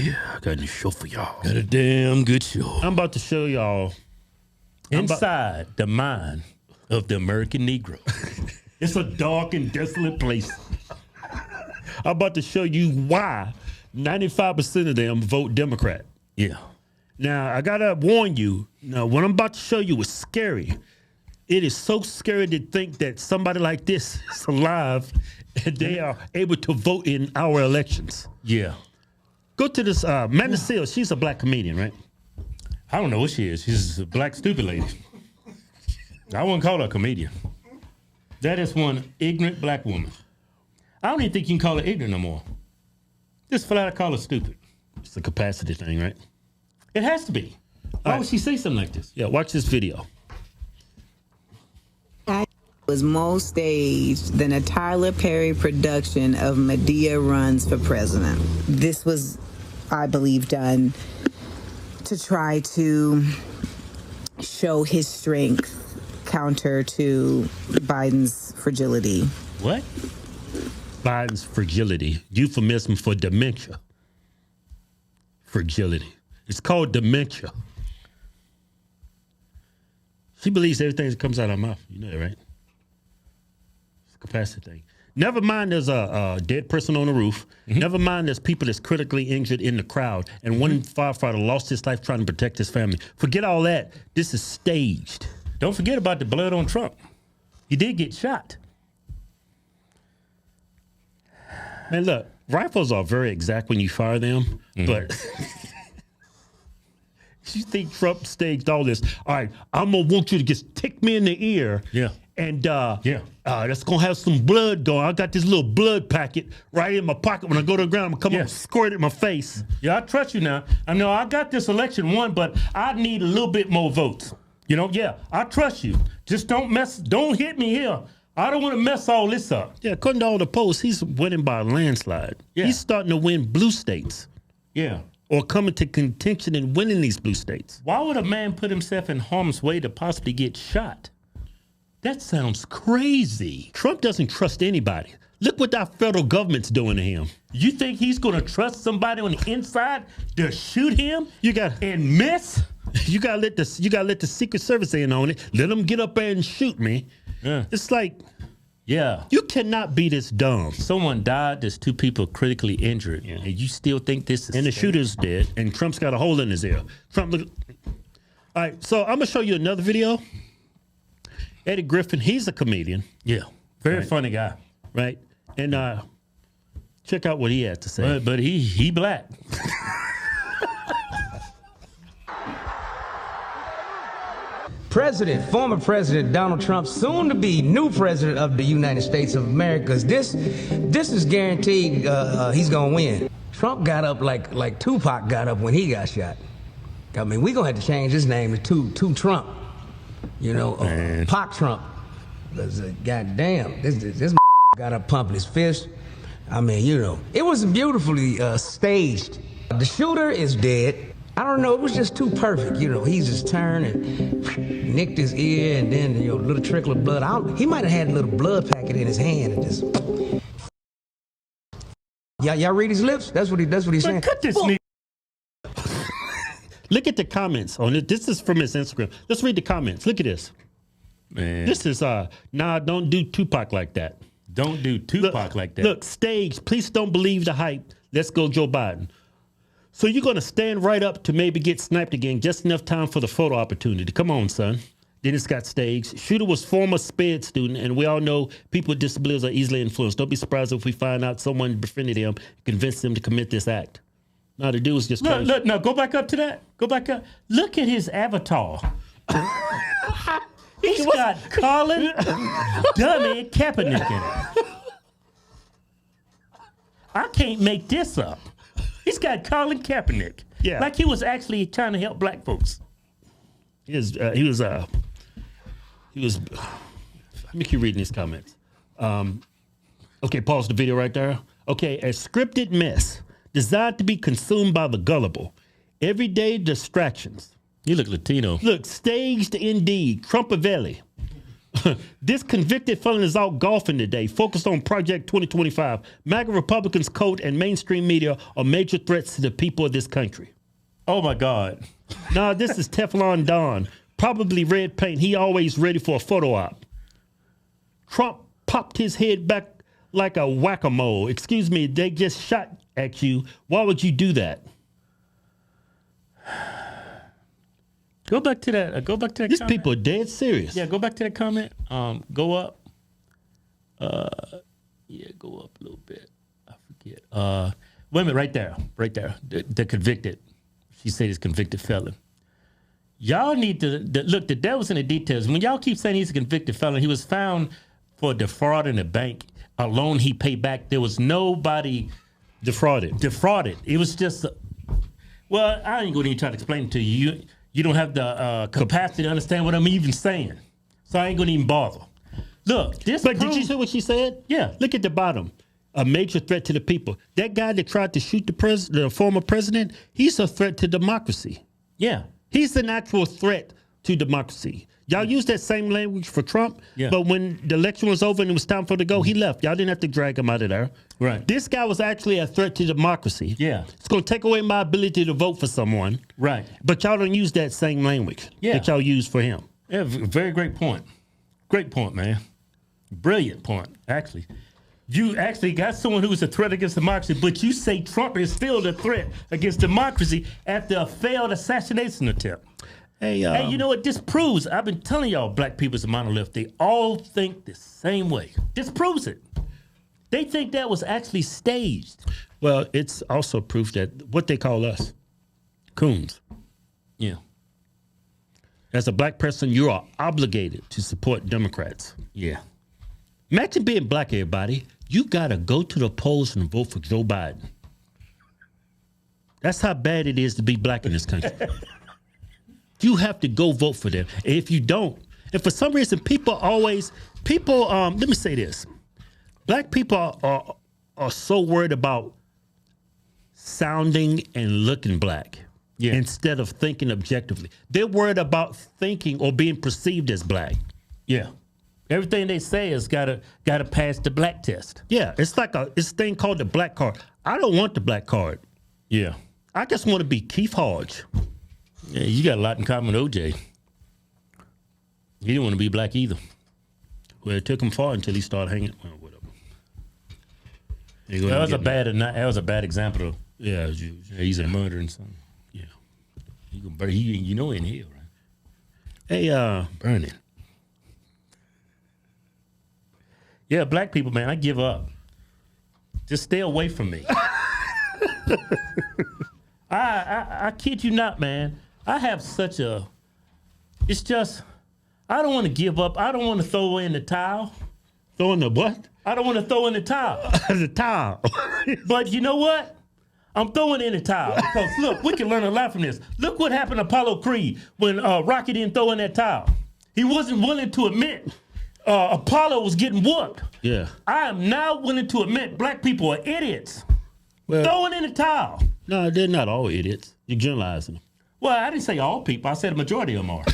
Yeah, I got a new show for y'all. Got a damn good show. I'm about to show y'all inside the mind of the American Negro. It's a dark and desolate place. I'm about to show you why 95% of them vote Democrat. Yeah. Now, I got to warn you, what I'm about to show you is scary. It is so scary to think that somebody like this is alive and they are able to vote in our elections. Yeah. Go to this, Amanda Seals, she's a black comedian, right? I don't know what she is. She's a black stupid lady. I wouldn't call her a comedian. That is one ignorant black woman. I don't even think you can call her ignorant no more. Just flat out call her stupid. It's a capacity thing, right? It has to be. Why would she say something like this? Yeah, watch this video. Was more staged than a Tyler Perry production of Medea Runs for President. This was, I believe, done to try to show his strength counter to Biden's fragility. What? Biden's fragility, euphemism for dementia. Fragility. It's called dementia. She believes everything that comes out of her mouth. You know that, right? It's a capacity thing. Never mind there's a dead person on the roof. Mm-hmm. Never mind there's people that's critically injured in the crowd. And one firefighter lost his life trying to protect his family. Forget all that. This is staged. Don't forget about the blood on Trump. He did get shot. Man, look, rifles are very exact when you fire them, but you think Trump staged all this. All right, I'm going to want you to just tick me in the ear. Yeah. And that's going to have some blood going. I got this little blood packet right in my pocket. When I go to the ground, I'm going to come up and squirt it in my face. Yeah, I trust you now. I know I got this election won, but I need a little bit more votes. You know, I trust you. Just don't hit me here. I don't want to mess all this up. Yeah, according to all the polls, he's winning by a landslide. Yeah. He's starting to win blue states. Yeah. Or coming to contention and winning these blue states. Why would a man put himself in harm's way to possibly get shot? That sounds crazy. Trump doesn't trust anybody. Look what our federal government's doing to him. You think he's going to trust somebody on the inside to shoot him? And miss? You gotta let the Secret Service in on it. Let them get up there and shoot me. Yeah. It's like, you cannot be this dumb. Someone died. There's 2 people critically injured, and you still think this is? And the shooter's dead, and Trump's got a hole in his ear. Trump, look. All right, so I'm gonna show you another video. Eddie Griffin, he's a comedian. Yeah, very funny guy, right? And check out what he had to say. But he black. Former President Donald Trump, soon to be new president of the United States of America. This is guaranteed he's gonna win. Trump got up like Tupac got up when he got shot. I mean, we're gonna have to change his name to Trump. You know, Pac Trump. Goddamn, this got up pumping his fist. I mean, you know, it was beautifully staged. The shooter is dead. I don't know, it was just too perfect. You know, he just turned and nicked his ear, and then, a little trickle of blood. He might have had a little blood packet in his hand and just. Y'all read his lips? That's what he's saying. Cut this Look at the comments on it. This is from his Instagram. Let's read the comments. Look at this. Man. This is, don't do Tupac like that. Don't do Tupac like that. Look, stage, please don't believe the hype. Let's go Joe Biden. So you're going to stand right up to maybe get sniped again, just enough time for the photo opportunity. Come on, son. Then it's got staged. Shooter was former SPED student, and we all know people with disabilities are easily influenced. Don't be surprised if we find out someone befriended him, convinced him to commit this act. No, the dude was just crazy. Look, no, go back up to that. Go back up. Look at his avatar. He's got Colin Dummy Kaepernick in it. I can't make this up. He's got Colin Kaepernick. Yeah. Like he was actually trying to help black folks. He was, let me keep reading these comments. Okay, pause the video right there. Okay, a scripted mess designed to be consumed by the gullible. Everyday distractions. You look Latino. Look, staged indeed. Trumpavelli. This convicted felon is out golfing today, focused on Project 2025. MAGA Republicans, code, and mainstream media are major threats to the people of this country. Oh my God. Nah, this is Teflon Don. Probably red paint. He always ready for a photo op. Trump popped his head back like a whack-a-mole. Excuse me, they just shot at you. Why would you do that? Go back to that. These comment. people are dead serious. Yeah, go back to that comment. Go up. Go up a little bit. I forget. Wait a minute, right there. The convicted. She said he's convicted felon. Y'all need to look. The devil's in the details. When y'all keep saying he's a convicted felon, he was found for defrauding a bank. A loan he paid back. There was nobody Defrauded. It was just. Well, I ain't going to even try to explain it to you. You don't have the capacity to understand what I'm even saying. So I ain't going to even bother. Look, this. But did you see what she said? Yeah. Look at the bottom. A major threat to the people. That guy that tried to shoot the former president, he's a threat to democracy. Yeah. He's an actual threat to democracy. Y'all use that same language for Trump, Yeah. but when the election was over and it was time for him to go, he left. Y'all didn't have to drag him out of there. Right. This guy was actually a threat to democracy. Yeah. It's going to take away my ability to vote for someone. Right. But y'all don't use that same language that y'all use for him. Yeah, very great point. Great point, man. Brilliant point, actually. You actually got someone who is a threat against democracy, but you say Trump is still a threat against democracy after a failed assassination attempt. Hey, Hey, you know what? This proves, I've been telling y'all, black people's a monolith. They all think the same way. This proves it. They think that was actually staged. well, it's also proof that what they call us, coons. Yeah. As a black person, you are obligated to support Democrats. Yeah. Imagine being black, everybody. You got to go to the polls and vote for Joe Biden. That's how bad it is to be black in this country. You have to go vote for them. And if you don't, and for some reason, let me say this. Black people are so worried about sounding and looking black instead of thinking objectively. They're worried about thinking or being perceived as black. Yeah. Everything they say has gotta pass the black test. Yeah, it's like it's a thing called the black card. I don't want the black card. Yeah. I just want to be Keith Hodge. Yeah, you got a lot in common with OJ. He didn't want to be black either. Well, it took him far until he started hanging. Well, whatever. That was a bad example. Yeah, He's a murderer and something. yeah. You gonna burn? You know in hell, right? Hey, Burning. Yeah, black people, man, I give up. Just stay away from me. I kid you not, man. I have such a. It's just, I don't want to give up. I don't want to throw in the towel. throwing the what? I don't want to throw in the towel. The towel. But you know what? I'm throwing in the towel because look, we can learn a lot from this. Look what happened to Apollo Creed when Rocky didn't throw in that towel. He wasn't willing to admit Apollo was getting whooped. Yeah. I am now willing to admit black people are idiots. Well, Throwing in the towel. no, they're not all idiots. You're generalizing them. Well, I didn't say all people. I said a majority of them are.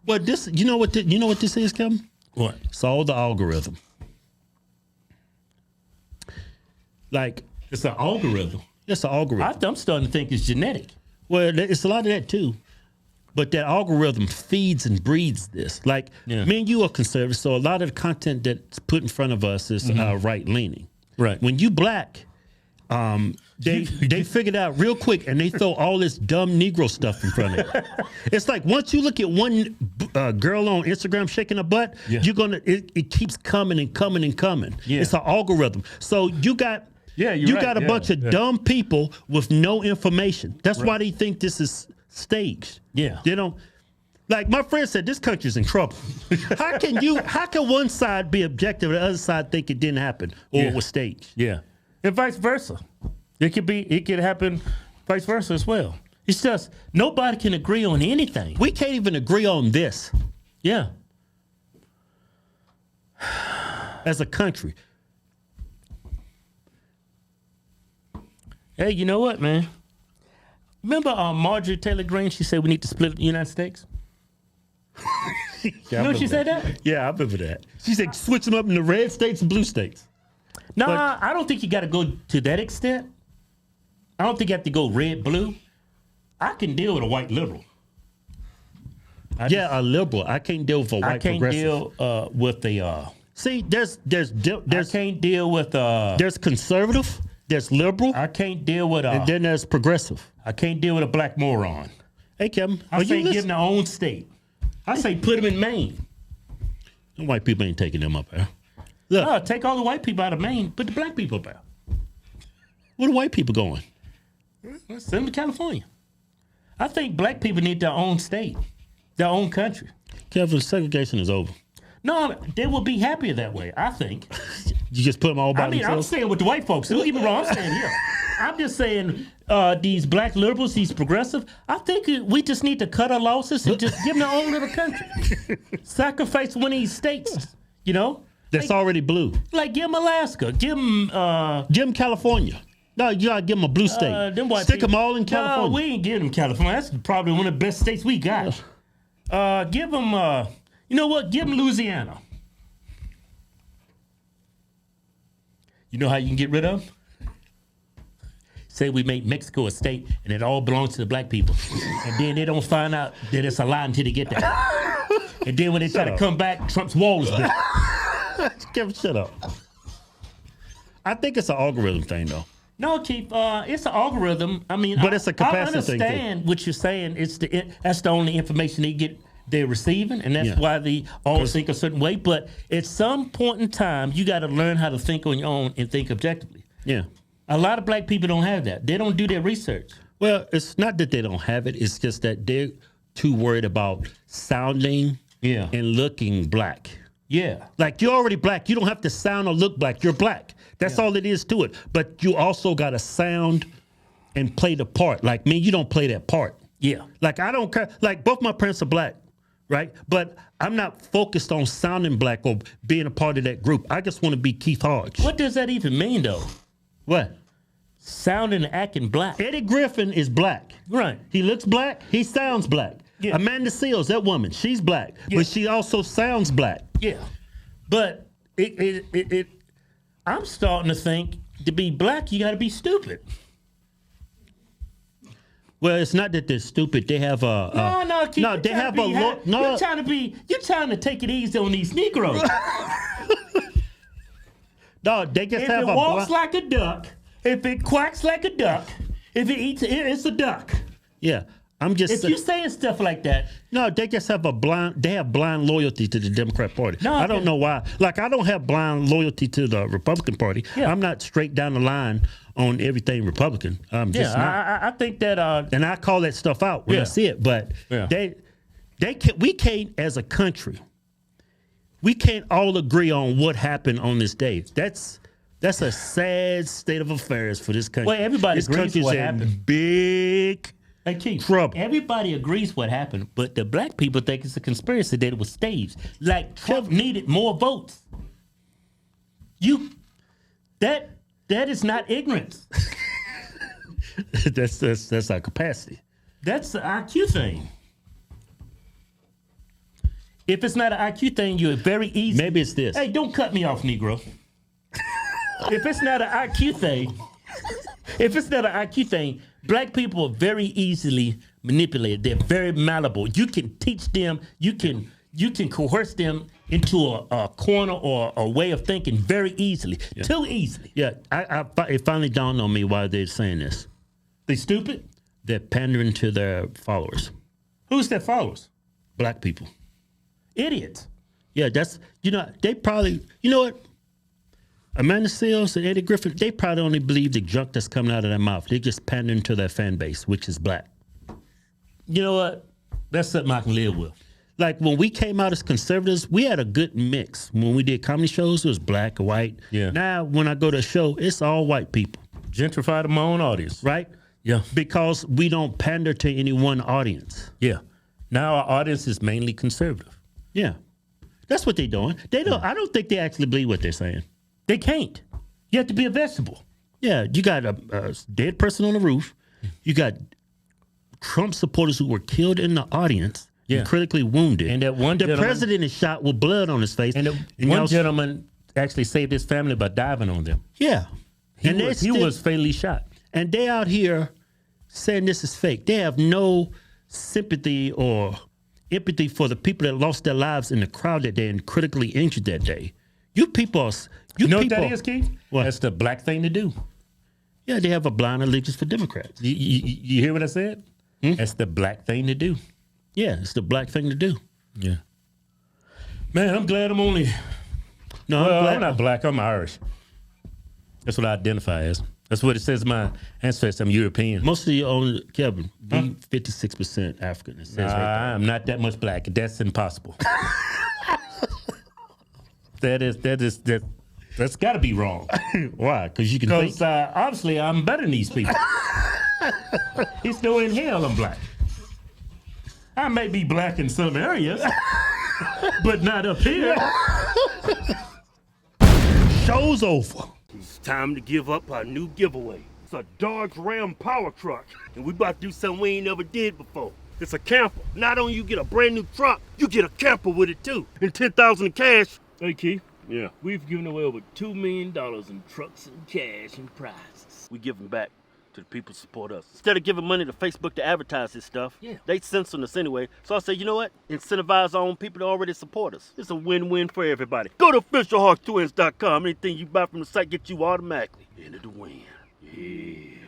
Well, this, you know what this is, Kevin? What? It's all the algorithm. Like, It's an algorithm. it's an algorithm. I'm starting to think it's genetic. Well, it's a lot of that too. But that algorithm feeds and breeds this. Like, me and you are conservative, so a lot of the content that's put in front of us is right-leaning. Right. When you black, they figured out real quick, and they throw all this dumb Negro stuff in front of it. It's like once you look at one girl on Instagram shaking her butt, you're gonna it keeps coming and coming and coming. Yeah. It's an algorithm. So you got a bunch of dumb people with no information. That's why they think this is staged. Yeah. They don't. Like my friend said, this country's in trouble. How can one side be objective and the other side think it didn't happen or it was staged? Yeah. And vice versa. It could happen vice versa as well. It's just nobody can agree on anything. We can't even agree on this Yeah. as a country. Hey, you know what, man? Remember Marjorie Taylor Greene? She said we need to split the United States. Yeah, You know she said that? Yeah, I remember that. She said switch them up in the red states and blue states. No, I don't think you got to go to that extent. I don't think you have to go red, blue. I can deal with a white liberal. A liberal. I can't deal with a white I can't progressive. deal with the. See, there's I can't deal with. there's conservative, there's liberal, I can't deal with. and then there's progressive. I can't deal with a black moron. Hey, Kevin, I say give them their own state. I say put them in Maine. The white people ain't taking them up there. Look, No, take all the white people out of Maine, put the black people up there. where the white people going? Send them to California. I think black people need their own state, their own country. Kevin, segregation is over. No, they will be happier that way, I think. You just put them all by I mean, I'm themselves. saying what the white folks do. Don't get me wrong, I'm saying here. I'm just saying these black liberals, these progressive, I think we just need to cut our losses and just give them their own little country. Sacrifice one of these states, you know? That's already blue. Like give them Alaska, give them... Give them California. No, you gotta give them a blue state. Stick them all in California. No, we ain't giving them California. That's probably one of the best states we got. Give them, you know what? Give them Louisiana. You know how you can get rid of them? Say we make Mexico a state and it all belongs to the black people. And then they don't find out that it's a lie until they get there. And then when they try to come back, Trump's wall is built. Kevin, shut up. I think it's an algorithm thing, though. No, Keith, it's an algorithm. I mean, But it's a capacity I thing, too. understand what you're saying. That's the only information they're receiving, and that's why they all think a certain way. But at some point in time, you got to learn how to think on your own and think objectively. Yeah. A lot of black people don't have that. They don't do their research. Well, it's not that they don't have it. It's just that they're too worried about sounding and looking black. Yeah. Like, you're already black. You don't have to sound or look black. You're black. That's all it is to it. But you also got to sound and play the part. Like me, you don't play that part. Yeah. Like, I don't care. Like, both my parents are black, right? But I'm not focused on sounding black or being a part of that group. I just want to be Keith Hodge. What does that even mean, though? What? Sounding and acting black. Eddie Griffin is black. Right. He looks black. He sounds black. Yeah. Amanda Seals, that woman, she's black, Yeah. but she also sounds black. Yeah. But I'm starting to think to be black, you got to be stupid. Well, it's not that they're stupid. They have a No, Keith, no. They have a look. No, You're trying to take it easy on these Negroes. no. They just If have it a walks like a duck, if it quacks like a duck, if it eats, it's a duck. Yeah, I'm just. If you saying stuff like that, No, they just have They have blind loyalty to the Democrat Party. No, I don't know why. Like, I don't have blind loyalty to the Republican Party. Yeah. I'm not straight down the line on everything Republican. I'm just not. I think that. And I call that stuff out when I Yeah. see it. But Yeah. we can't, as a country, we can't all agree on what happened on this day. That's a sad state of affairs for this country. Well, everybody this agrees country's what in happened. big Hey, Keith, trouble. everybody agrees what happened, but the black people think it's a conspiracy that it was staged. Like Trump needed more votes. That is not ignorance. that's our capacity. That's an IQ thing. If it's not an IQ thing, you're very easy. Maybe it's this. Hey, don't cut me off, Negro. If it's not an IQ thing, black people are very easily manipulated. They're very malleable. You can teach them. You can coerce them into a corner or a way of thinking very easily. Too easily. Yeah, it finally dawned on me why they're saying this. They stupid. They're pandering to their followers, Who's their followers? black people. Idiots. Yeah, they probably, you know what? Amanda Seals and Eddie Griffin, they probably only believe the junk that's coming out of their mouth. They're just pandering to their fan base, which is black. You know what? That's something I can live with. Like, when we came out as conservatives, we had a good mix. When we did comedy shows, it was black or white. Yeah. Now, when I go to a show, it's all white people, Gentrified my own audience. right? Yeah. Because we don't pander to any one audience. Yeah. Now our audience is mainly conservative. Yeah. That's what they're doing. I don't think they actually believe what they're saying. They can't. You have to be a vegetable. Yeah, you got a dead person on the roof. You got Trump supporters who were killed in the audience, Yeah. and critically wounded. And that one the gentleman- president is shot with blood on his face. And And one y'all- gentleman actually saved his family by diving on them. Yeah. He they was fatally shot. And they out here saying this is fake. They have no sympathy or empathy for the people that lost their lives in the crowd that day and critically injured that day. You people are... You know people, what that is, Keith? What? That's the black thing to do. Yeah, they have a blind allegiance for Democrats. You hear what I said? That's the black thing to do. Yeah, it's the black thing to do. Yeah. Man, I'm glad I'm only... No, Well, I'm glad. I'm not black. I'm Irish. That's what I identify as. That's what it says in my ancestors. I'm European. Most of you own, Kevin, we 56% African. It says right I'm not that much black. That's impossible. That's got to be wrong. there. Why? Because you can Because think. obviously I'm better than these people. It's no in hell I'm black. I may be black in some areas, but not up here. Show's over. It's time to give up our new giveaway. It's a Dodge Ram power truck, and we about to do something we ain't never did before. It's a camper. Not only you get a brand new truck, you get a camper with it too, and $10,000 in cash. Hey Keith. Yeah. We've given away over $2 million in trucks and cash and prizes. We give them back to the people who support us. Instead of giving money to Facebook to advertise this stuff, they censor us anyway. So I say, you know what? Incentivize our own people to already support us. It's a win-win for everybody. Go to officialhodgetwins.com. Anything you buy from the site gets you automatically into the win. Yeah.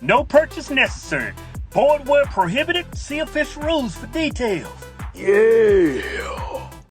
No purchase necessary. Void where prohibited. See official rules for details. Yeah.